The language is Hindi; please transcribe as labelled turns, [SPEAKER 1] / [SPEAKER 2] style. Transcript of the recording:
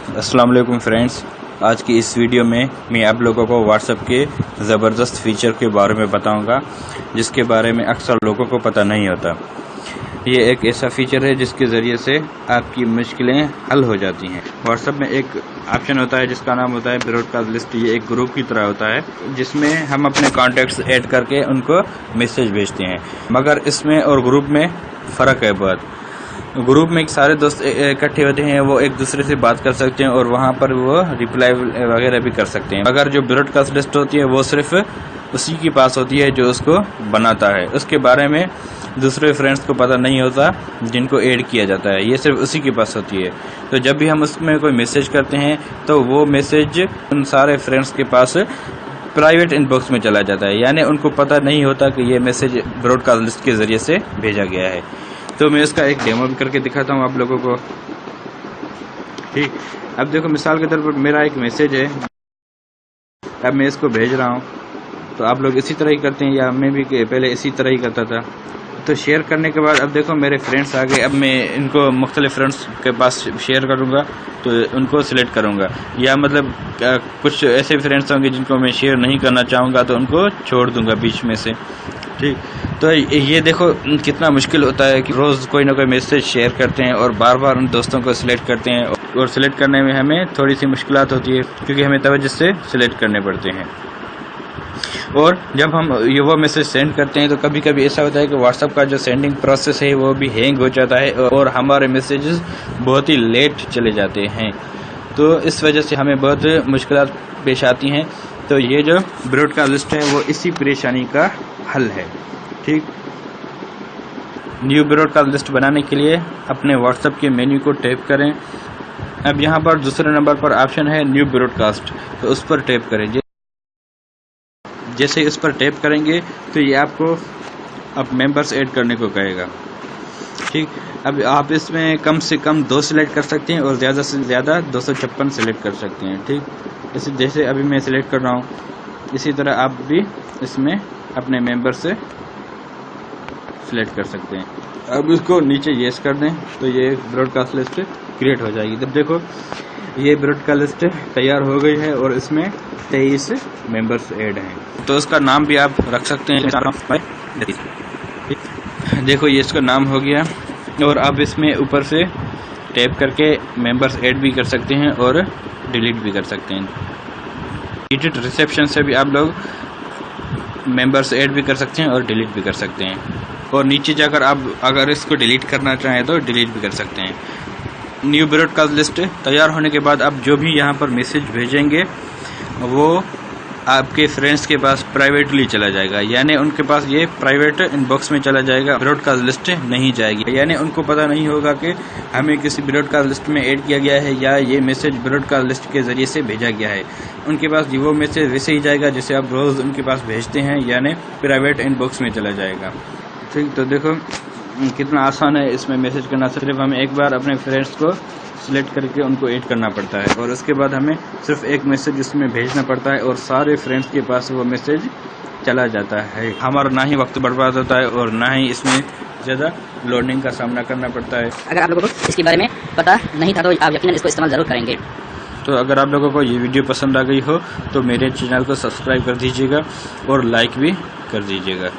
[SPEAKER 1] अस्सलाम वालेकुम फ्रेंड्स। आज की इस वीडियो में मैं आप लोगों को व्हाट्सएप के ज़बरदस्त फ़ीचर के बारे में बताऊंगा, जिसके बारे में अक्सर लोगों को पता नहीं होता। ये एक ऐसा फ़ीचर है जिसके ज़रिए से आपकी मुश्किलें हल हो जाती हैं। व्हाट्सएप में एक ऑप्शन होता है जिसका नाम होता है ब्रॉडकास्ट लिस्ट। ये एक ग्रुप की तरह होता है जिसमें हम अपने कॉन्टैक्ट्स ऐड करके उनको मैसेज भेजते हैं, मगर इसमें और ग्रुप में फ़र्क है बहुत। ग्रुप में सारे दोस्त इकट्ठे होते हैं, वो एक दूसरे से बात कर सकते हैं और वहाँ पर वो रिप्लाई वगैरह भी कर सकते हैं। मगर जो ब्रॉडकास्ट लिस्ट होती है वो सिर्फ उसी के पास होती है जो उसको बनाता है। उसके बारे में दूसरे फ्रेंड्स को पता नहीं होता जिनको ऐड किया जाता है, ये सिर्फ उसी के पास होती है। तो जब भी हम उसमें कोई मैसेज करते हैं तो वो मैसेज उन सारे फ्रेंड्स के पास प्राइवेट इनबॉक्स में चला जाता है, यानी उनको पता नहीं होता कि ये मैसेज ब्रॉडकास्ट लिस्ट के ज़रिए से भेजा गया है। तो मैं इसका एक डेमो भी करके दिखाता हूँ आप लोगों को। ठीक, अब देखो मिसाल के तौर पर मेरा एक मैसेज है, अब मैं इसको भेज रहा हूँ, तो आप लोग इसी तरह ही करते हैं या मैं भी पहले इसी तरह ही करता था। तो शेयर करने के बाद अब देखो मेरे फ्रेंड्स आ गए। अब मैं इनको मुख्तलिफ फ्रेंड्स के पास शेयर करूँगा तो उनको सिलेक्ट करूँगा, या मतलब कुछ ऐसे फ्रेंड्स होंगे जिनको मैं शेयर नहीं करना चाहूँगा तो उनको छोड़ दूँगा बीच में से। ठीक, तो ये देखो कितना मुश्किल होता है कि रोज़ कोई ना कोई मैसेज शेयर करते हैं और बार बार उन दोस्तों को सिलेक्ट करते हैं, और सिलेक्ट करने में हमें थोड़ी सी मुश्किलात होती है क्योंकि हमें तवज्जो से सिलेक्ट करने पड़ते हैं। और जब हम ये वो मैसेज सेंड करते हैं तो कभी कभी ऐसा होता है कि व्हाट्सएप का जो सेंडिंग प्रोसेस है वो भी हैंग हो जाता है और हमारे मैसेजेस बहुत ही लेट चले जाते हैं। तो इस वजह से हमें बहुत मुश्किलात पेश आती हैं। तो ये जो ब्रॉडकास्ट लिस्ट है वो इसी परेशानी का हल है। ठीक, न्यू ब्रॉडकास्ट लिस्ट बनाने के लिए अपने व्हाट्सएप के मेन्यू को टैप करें। अब यहाँ पर दूसरे नंबर पर ऑप्शन है न्यू ब्रॉडकास्ट, तो उस पर टैप करें। जैसे इस पर टैप करेंगे तो ये आपको अब मेंबर्स ऐड करने को कहेगा। ठीक, अब आप इसमें कम से कम 2 सिलेक्ट कर सकते हैं और ज़्यादा से ज़्यादा 256 सिलेक्ट कर सकते हैं। ठीक, जैसे अभी मैं सिलेक्ट कर रहा हूँ, इसी तरह आप भी इसमें अपने मेंबर से सिलेक्ट कर सकते हैं। अब इसको नीचे येस कर दें तो ये ब्रॉडकास्ट लिस्ट क्रिएट हो जाएगी। तब देखो ये ब्रॉडकास्ट लिस्ट तैयार हो गई है और इसमें 23 मेंबर्स ऐड हैं। तो इसका नाम भी आप रख सकते हैं। देखो ये इसका नाम हो गया, और आप इसमें ऊपर से टैप करके मेंबर्स ऐड भी कर सकते हैं और डिलीट भी कर सकते हैं। एडिट रिसेप्शन से भी आप लोग मेंबर्स ऐड भी कर सकते हैं और डिलीट भी कर सकते हैं, और नीचे जाकर आप अगर इसको डिलीट करना चाहें तो डिलीट भी कर सकते हैं। न्यू ब्रॉडकास्ट लिस्ट तैयार होने के बाद आप जो भी यहाँ पर मैसेज भेजेंगे वो आपके फ्रेंड्स के पास प्राइवेटली चला जाएगा, यानी उनके पास ये प्राइवेट इनबॉक्स में चला जाएगा, ब्रॉडकास्ट लिस्ट नहीं जाएगी। यानी उनको पता नहीं होगा कि हमें किसी ब्रॉडकास्ट लिस्ट में ऐड किया गया है या ये मैसेज ब्रॉडकास्ट लिस्ट के ज़रिए से भेजा गया है। उनके पास वो मैसेज वैसे ही जाएगा जैसे आप रोज़ उनके पास भेजते हैं, यानी प्राइवेट इनबॉक्स में चला जाएगा। ठीक, तो देखो कितना आसान है इसमें मैसेज करना। सिर्फ हमें एक बार अपने फ्रेंड्स को सिलेक्ट करके उनको ऐड करना पड़ता है और उसके बाद हमें सिर्फ एक मैसेज इसमें भेजना पड़ता है और सारे फ्रेंड्स के पास वो मैसेज चला जाता है। हमारा ना ही वक्त बर्बाद होता है और ना ही इसमें ज़्यादा लोडिंग का सामना करना पड़ता है।
[SPEAKER 2] अगर आप लोगों को इसके बारे में पता नहीं था तो आप यकीनन इसको इस्तेमाल ज़रूर करेंगे।
[SPEAKER 1] तो अगर आप लोगों को ये वीडियो पसंद आ गई हो तो मेरे चैनल को सब्सक्राइब कर दीजिएगा और लाइक भी कर दीजिएगा।